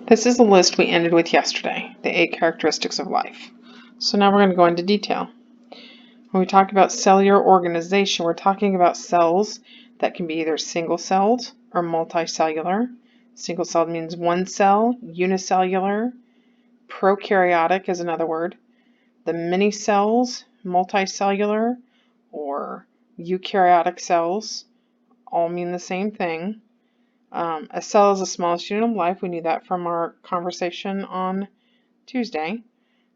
This is the list we ended with yesterday, the 8 characteristics of life. So now we're going to go into detail. When we talk about cellular organization, we're talking about cells that can be either single-celled or multicellular. Single-celled means one cell, unicellular. Prokaryotic is another word. The many cells, multicellular, or eukaryotic cells, all mean the same thing. A cell is the smallest unit of life. We knew that from our conversation on Tuesday.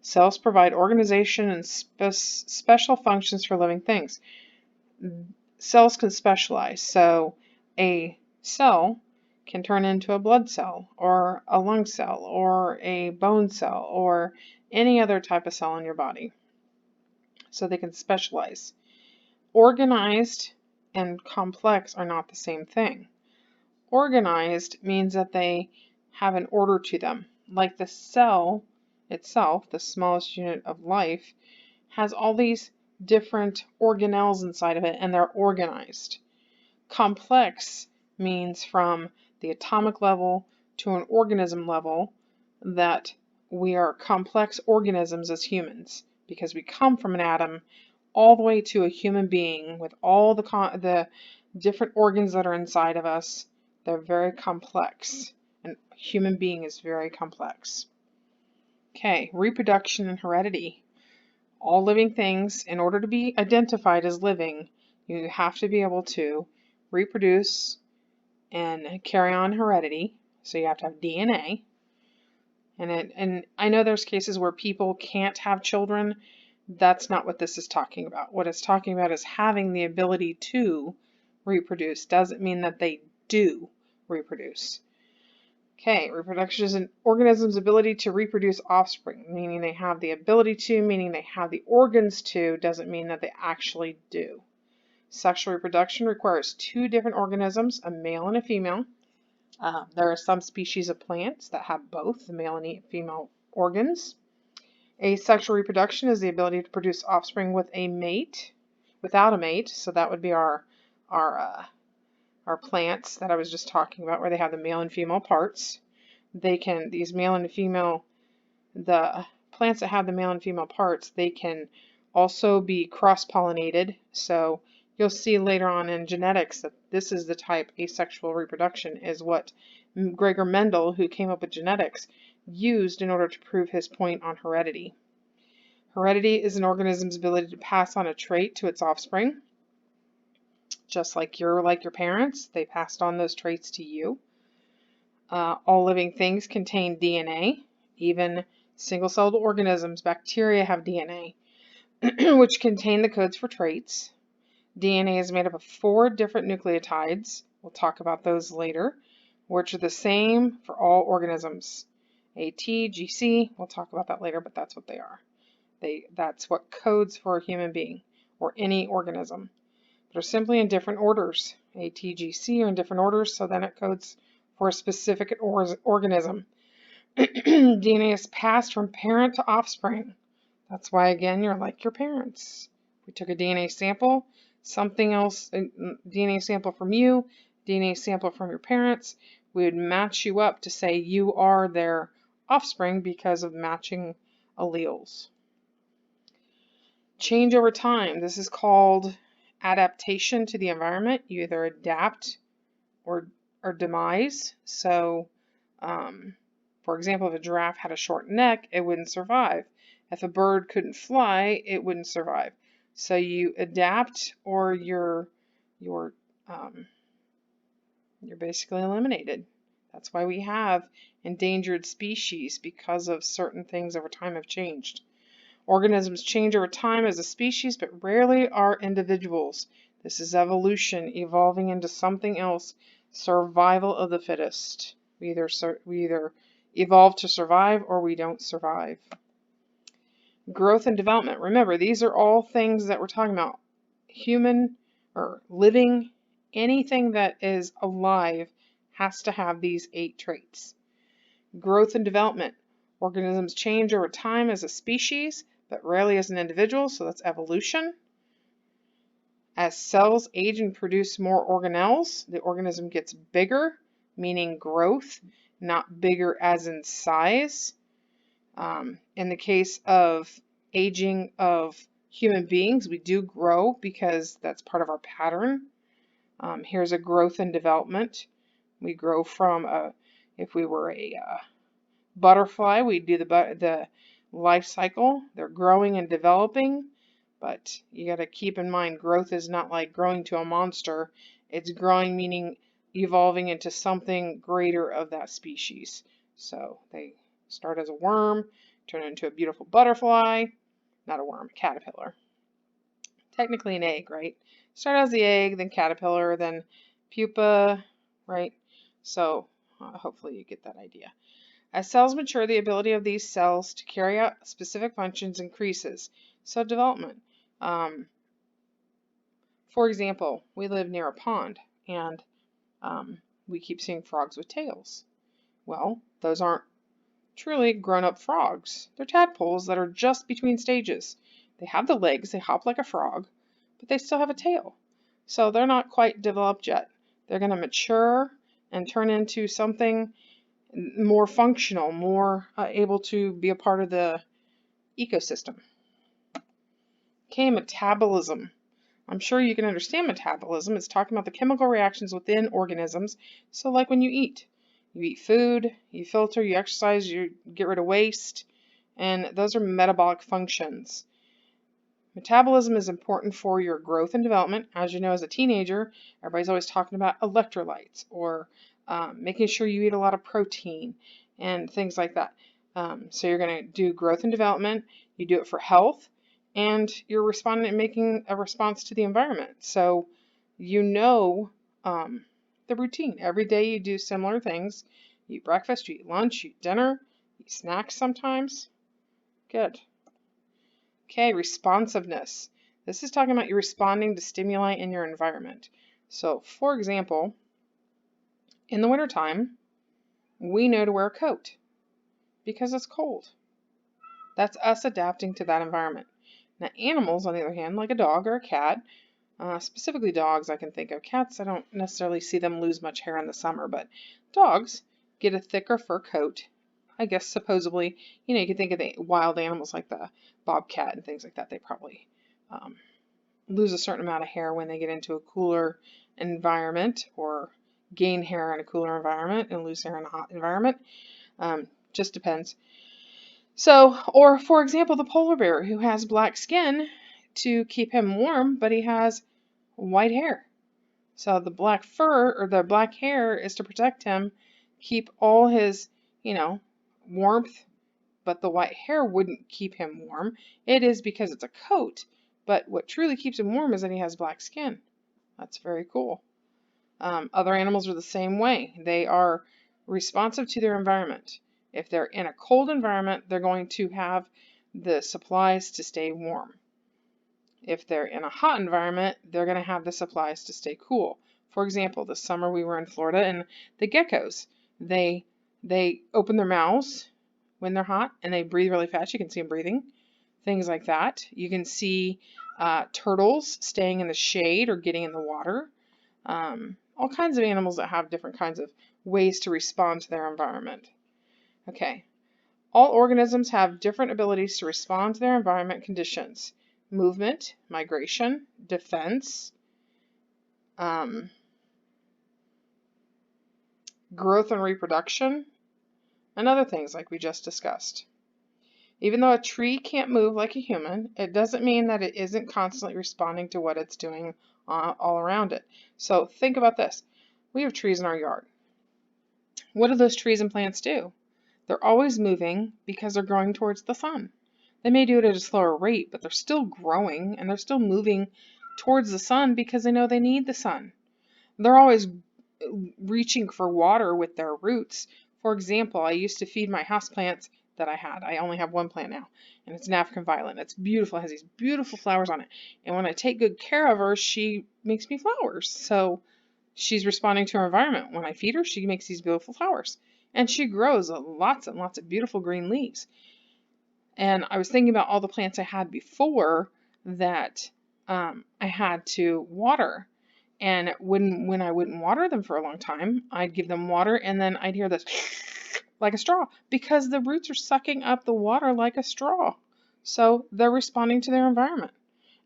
Cells provide organization and special functions for living things. Cells can specialize. So a cell can turn into a blood cell or a lung cell or a bone cell or any other type of cell in your body. So they can specialize. Organized and complex are not the same thing. Organized means that they have an order to them. Like the cell itself, the smallest unit of life, has all these different organelles inside of it, and they're organized. Complex means from the atomic level to an organism level that we are complex organisms as humans, because we come from an atom all the way to a human being with all the different organs that are inside of us. They're very complex, and a human being is very complex. Okay, reproduction and heredity. All living things, in order to be identified as living, you have to be able to reproduce and carry on heredity. So you have to have DNA. And I know there's cases where people can't have children. That's not what this is talking about. What it's talking about is having the ability to reproduce. Doesn't mean that they do reproduce. Okay, reproduction is an organism's ability to reproduce offspring, meaning they have the ability to, meaning they have the organs to, doesn't mean that they actually do. Sexual reproduction requires 2 different organisms, a male and a female. There are some species of plants that have both the male and female organs. Asexual reproduction is the ability to produce offspring with a mate, without a mate, so that would be our plants that I was just talking about, where they have the male and female parts. These male and female, the plants that have the male and female parts, they can also be cross-pollinated. So you'll see later on in genetics that this is the type, asexual reproduction, is what Gregor Mendel, who came up with genetics, used in order to prove his point on heredity. Heredity is an organism's ability to pass on a trait to its offspring. Just like you're like your parents, they passed on those traits to you. All living things contain DNA. Even single-celled organisms, bacteria, have DNA, which contain the codes for traits. DNA is made up of 4 different nucleotides. We'll talk about those later, which are the same for all organisms. AT, GC, we'll talk about that later, but that's what they are. That's what codes for a human being or any organism. They're simply in different orders. A, T, G, C are in different orders, so then it codes for a specific organism. DNA is passed from parent to offspring. That's why, again, you're like your parents. We took a DNA sample, something else, a DNA sample from you, DNA sample from your parents. We would match you up to say you are their offspring because of matching alleles. Change over time. This is called adaptation to the environment. You either adapt or demise. So, for example, if a giraffe had a short neck, it wouldn't survive. If a bird couldn't fly, it wouldn't survive. So you adapt, or you're basically eliminated. That's why we have endangered species, because of certain things over time have changed. Organisms change over time as a species, but rarely are individuals. This is evolution, evolving into something else. Survival of the fittest. We either evolve to survive or we don't survive. Growth and development. Remember, these are all things that we're talking about. Human or living, anything that is alive has to have these 8 traits. Growth and development. Organisms change over time as a species, but rarely as an individual, so that's evolution. As cells age and produce more organelles, the organism gets bigger. meaning growth, not bigger as in size. In the case of aging of human beings, we do grow because that's part of our pattern. Here's a growth and development. We grow from if we were a butterfly, we do the life cycle. They're growing and developing, but you got to keep in mind growth is not like growing to a monster. It's growing meaning evolving into something greater of that species. So they start as a worm, turn into a beautiful butterfly, not a worm, a caterpillar. Technically an egg, right? Start as the egg, then caterpillar, then pupa, right? So hopefully you get that idea. As cells mature, the ability of these cells to carry out specific functions increases. So development. For example, we live near a pond, and we keep seeing frogs with tails. Well, those aren't truly grown-up frogs. They're tadpoles that are just between stages. They have the legs, they hop like a frog, but they still have a tail. So they're not quite developed yet. They're going to mature and turn into something more functional, more able to be a part of the ecosystem. Okay, metabolism. I'm sure you can understand metabolism. It's talking about the chemical reactions within organisms. So like when you eat food, you filter, you exercise, you get rid of waste, and those are metabolic functions. Metabolism is important for your growth and development. As you know, as a teenager, everybody's always talking about electrolytes or making sure you eat a lot of protein and things like that. So you're going to do growth and development. You do it for health, and you're responding and making a response to the environment. So you know the routine. Every day you do similar things. You eat breakfast, you eat lunch, you eat dinner, you eat snacks sometimes. Good. Okay, responsiveness. This is talking about you responding to stimuli in your environment. So, for example, in the wintertime, we know to wear a coat because it's cold. That's us adapting to that environment. Now, animals, on the other hand, like a dog or a cat, specifically dogs I can think of. Cats, I don't necessarily see them lose much hair in the summer, but dogs get a thicker fur coat. I guess supposedly, you can think of the wild animals like the bobcat and things like that. They probably lose a certain amount of hair when they get into a cooler environment, or gain hair in a cooler environment and lose hair in a hot environment. Just depends. So, or for example, the polar bear who has black skin to keep him warm, but he has white hair. So the black fur or the black hair is to protect him, keep all his, warmth, but the white hair wouldn't keep him warm. It is because it's a coat, but what truly keeps him warm is that he has black skin. That's very cool. Other animals are the same way. They are responsive to their environment. If they're in a cold environment, they're going to have the supplies to stay warm. If they're in a hot environment, they're going to have the supplies to stay cool. For example, this summer we were in Florida, and the geckos, they open their mouths when they're hot, and they breathe really fast. You can see them breathing. Things like that. You can see turtles staying in the shade or getting in the water. All kinds of animals that have different kinds of ways to respond to their environment. Okay. All organisms have different abilities to respond to their environment conditions. Movement, migration, defense, growth and reproduction, and other things like we just discussed. Even though a tree can't move like a human, it doesn't mean that it isn't constantly responding to what it's doing all around it. So think about this. We have trees in our yard. What do those trees and plants do? They're always moving because they're growing towards the sun. They may do it at a slower rate, but they're still growing and they're still moving towards the sun because they know they need the sun. They're always reaching for water with their roots. For example, I used to feed my houseplants that I had. I only have one plant now, and it's an African violet. It's beautiful. It has these beautiful flowers on it. And when I take good care of her, she makes me flowers. So she's responding to her environment. When I feed her, she makes these beautiful flowers. And she grows lots and lots of beautiful green leaves. And I was thinking about all the plants I had before that I had to water. And when I wouldn't water them for a long time, I'd give them water and then I'd hear this like a straw because the roots are sucking up the water like a straw. So they're responding to their environment.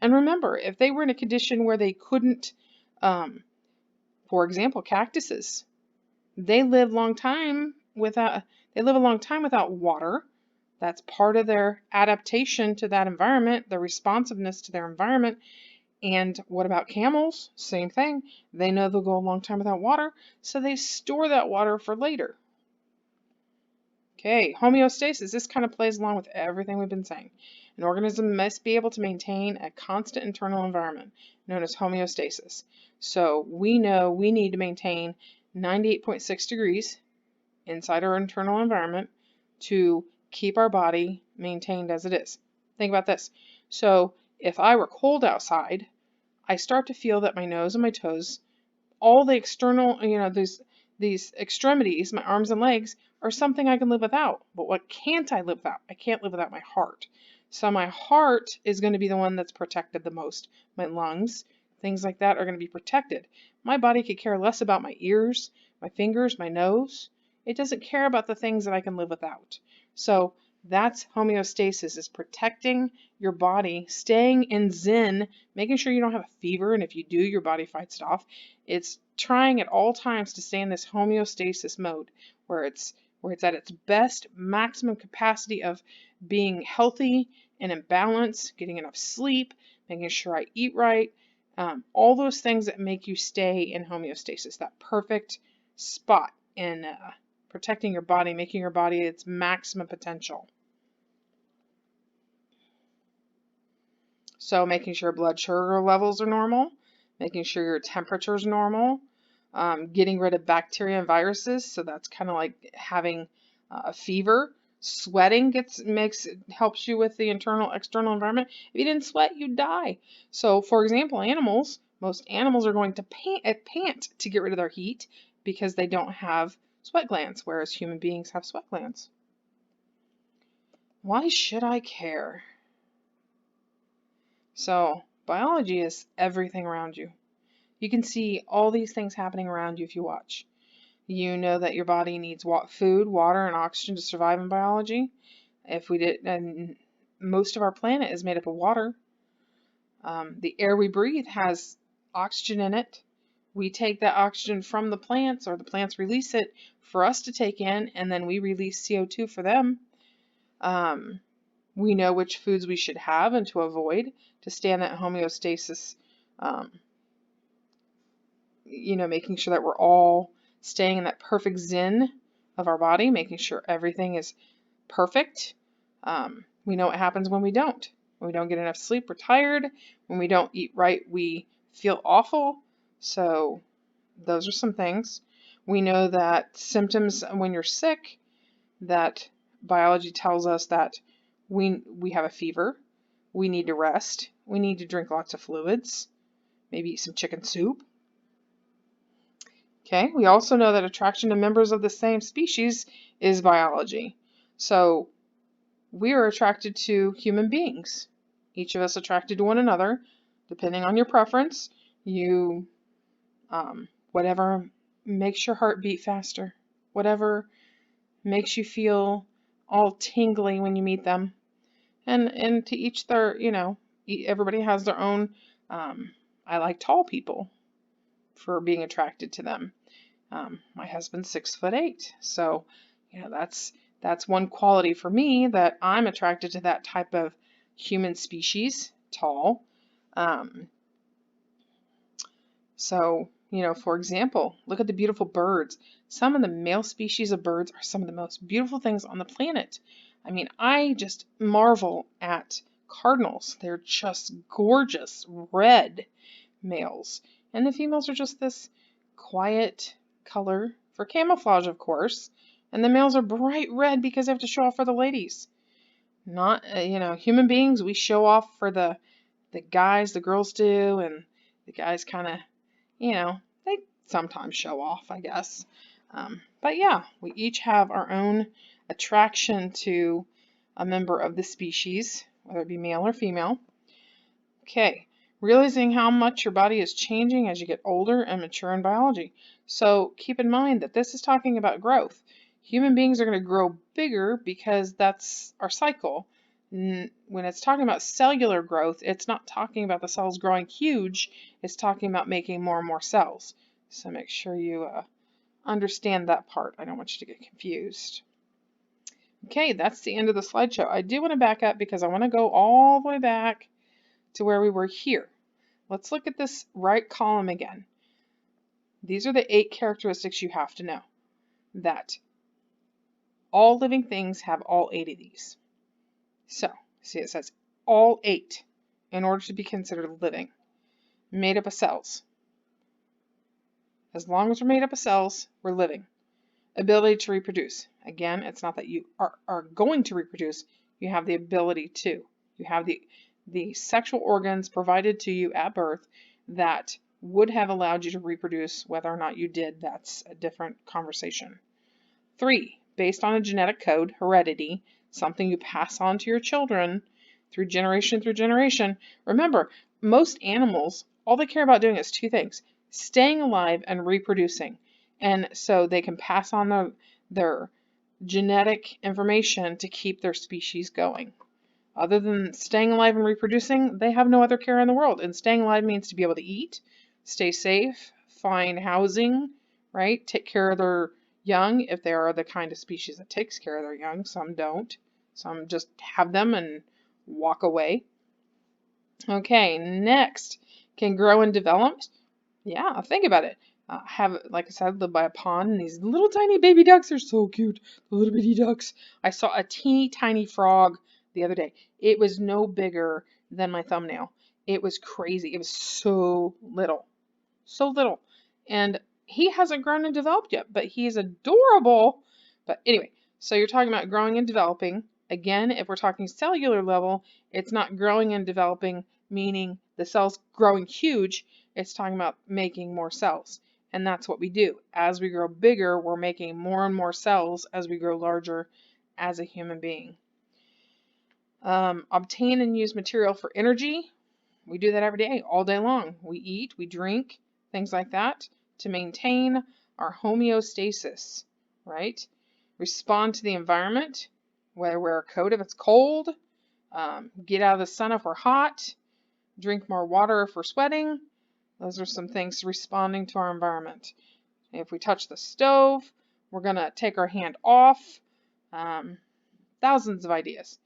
And remember, if they were in a condition where they couldn't, for example, cactuses, they live a long time without water. That's part of their adaptation to that environment, their responsiveness to their environment. And what about camels? Same thing. They know they'll go a long time without water, so they store that water for later. Okay, homeostasis. This kind of plays along with everything we've been saying. An organism must be able to maintain a constant internal environment, known as homeostasis. So we know we need to maintain 98.6 degrees inside our internal environment to keep our body maintained as it is. Think about this. So if I were cold outside, I start to feel that my nose and my toes, all the external, these extremities, my arms and legs, are something I can live without. But what can't I live without? I can't live without my heart. So my heart is going to be the one that's protected the most. My lungs, things like that are going to be protected. My body could care less about my ears, my fingers, my nose. It doesn't care about the things that I can live without. So that's homeostasis, is protecting your body, staying in zen, making sure you don't have a fever, and if you do, your body fights it off. It's trying at all times to stay in this homeostasis mode where it's at its best maximum capacity of being healthy and in balance, getting enough sleep, making sure I eat right, all those things that make you stay in homeostasis, that perfect spot in protecting your body, making your body its maximum potential. So making sure blood sugar levels are normal, making sure your temperature is normal, getting rid of bacteria and viruses. So that's kind of like having a fever. Sweating helps you with the external environment. If you didn't sweat, you'd die. So, for example, most animals are going to pant to get rid of their heat because they don't have sweat glands, whereas human beings have sweat glands. Why should I care? So, biology is everything around you. You can see all these things happening around you if you watch. You know that your body needs food, water, and oxygen to survive in biology. And most of our planet is made up of water. The air we breathe has oxygen in it. We take that oxygen from the plants, or the plants release it for us to take in, and then we release CO2 for them. We know which foods we should have and to avoid to stay in that homeostasis, making sure that we're all staying in that perfect zen of our body, making sure everything is perfect. We know what happens when we don't. When we don't get enough sleep, we're tired. When we don't eat right, we feel awful. So those are some things. We know that symptoms when you're sick, that biology tells us that we have a fever, we need to rest, we need to drink lots of fluids, maybe eat some chicken soup. Okay, we also know that attraction to members of the same species is biology. So we are attracted to human beings. Each of us attracted to one another, depending on your preference. Whatever makes your heart beat faster, whatever makes you feel all tingly when you meet them. And to each their, everybody has their own. I like tall people for being attracted to them. My husband's 6'8", so that's one quality for me, that I'm attracted to that type of human species, tall. So for example, look at the beautiful birds. Some of the male species of birds are some of the most beautiful things on the planet. I mean, I just marvel at cardinals. They're just gorgeous red males. And the females are just this quiet color for camouflage, of course. And the males are bright red because they have to show off for the ladies. Not, human beings, we show off for the guys, the girls do, and the guys kind of, they sometimes show off, I guess. But yeah, we each have our own attraction to a member of the species, whether it be male or female. Okay, realizing how much your body is changing as you get older and mature in biology. So keep in mind that this is talking about growth. Human beings are going to grow bigger because that's our cycle. When it's talking about cellular growth, it's not talking about the cells growing huge. It's talking about making more and more cells. So make sure you understand that part. I don't want you to get confused. Okay, that's the end of the slideshow. I do want to back up because I want to go all the way back to where we were here. Let's look at this right column again. These are the 8 characteristics you have to know. That all living things have all 8 of these. So, see it says all 8 in order to be considered living. Made up of cells. As long as we're made up of cells, we're living. Ability to reproduce. Again, it's not that you are going to reproduce. You have the ability to. You have the sexual organs provided to you at birth that would have allowed you to reproduce. Whether or not you did, that's a different conversation. 3, based on a genetic code, heredity, something you pass on to your children through generation. Remember, most animals, all they care about doing is 2 things, staying alive and reproducing. And so they can pass on their genetic information to keep their species going. Other than staying alive and reproducing, they have no other care in the world. And staying alive means to be able to eat, stay safe, find housing, right? Take care of their young if they are the kind of species that takes care of their young. Some don't. Some just have them and walk away. Okay, next, can grow and develop. Yeah, think about it. Like I said, live by a pond, and these little tiny baby ducks are so cute. The little bitty ducks. I saw a teeny tiny frog the other day. It was no bigger than my thumbnail. It was crazy. It was so little. So little. And he hasn't grown and developed yet, but he's adorable. But anyway, so you're talking about growing and developing. Again, if we're talking cellular level, it's not growing and developing, meaning the cell's growing huge. It's talking about making more cells. And that's what we do. As we grow bigger, we're making more and more cells as we grow larger as a human being. Obtain and use material for energy. We do that every day, all day long. We eat, we drink, things like that to maintain our homeostasis, right? Respond to the environment, whether wear a coat if it's cold, get out of the sun if we're hot, drink more water if we're sweating. Those are some things responding to our environment. If we touch the stove, we're going to take our hand off. Thousands of ideas.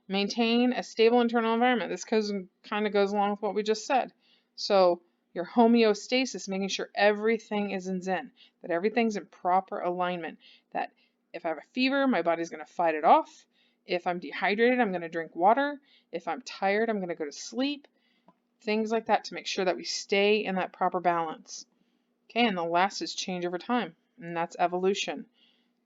Maintain a stable internal environment. This kind of goes along with what we just said. So your homeostasis, making sure everything is in zen, that everything's in proper alignment, that if I have a fever, my body's going to fight it off. If I'm dehydrated, I'm going to drink water. If I'm tired, I'm going to go to sleep. Things like that to make sure that we stay in that proper balance. Okay, and the last is change over time, and that's evolution.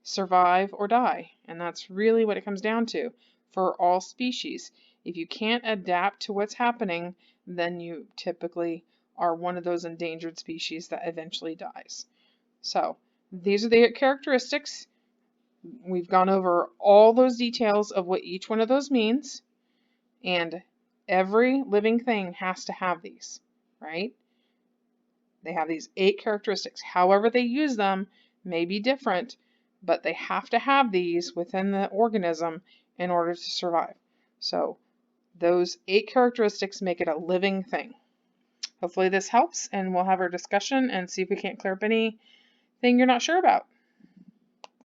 Survive or die, and that's really what it comes down to for all species. If you can't adapt to what's happening, then you typically are one of those endangered species that eventually dies. So these are the characteristics. We've gone over all those details of what each one of those means, and every living thing has to have these, right? They have these 8 characteristics. However they use them may be different, but they have to have these within the organism in order to survive. So those 8 characteristics make it a living thing. Hopefully this helps, and we'll have our discussion and see if we can't clear up anything you're not sure about.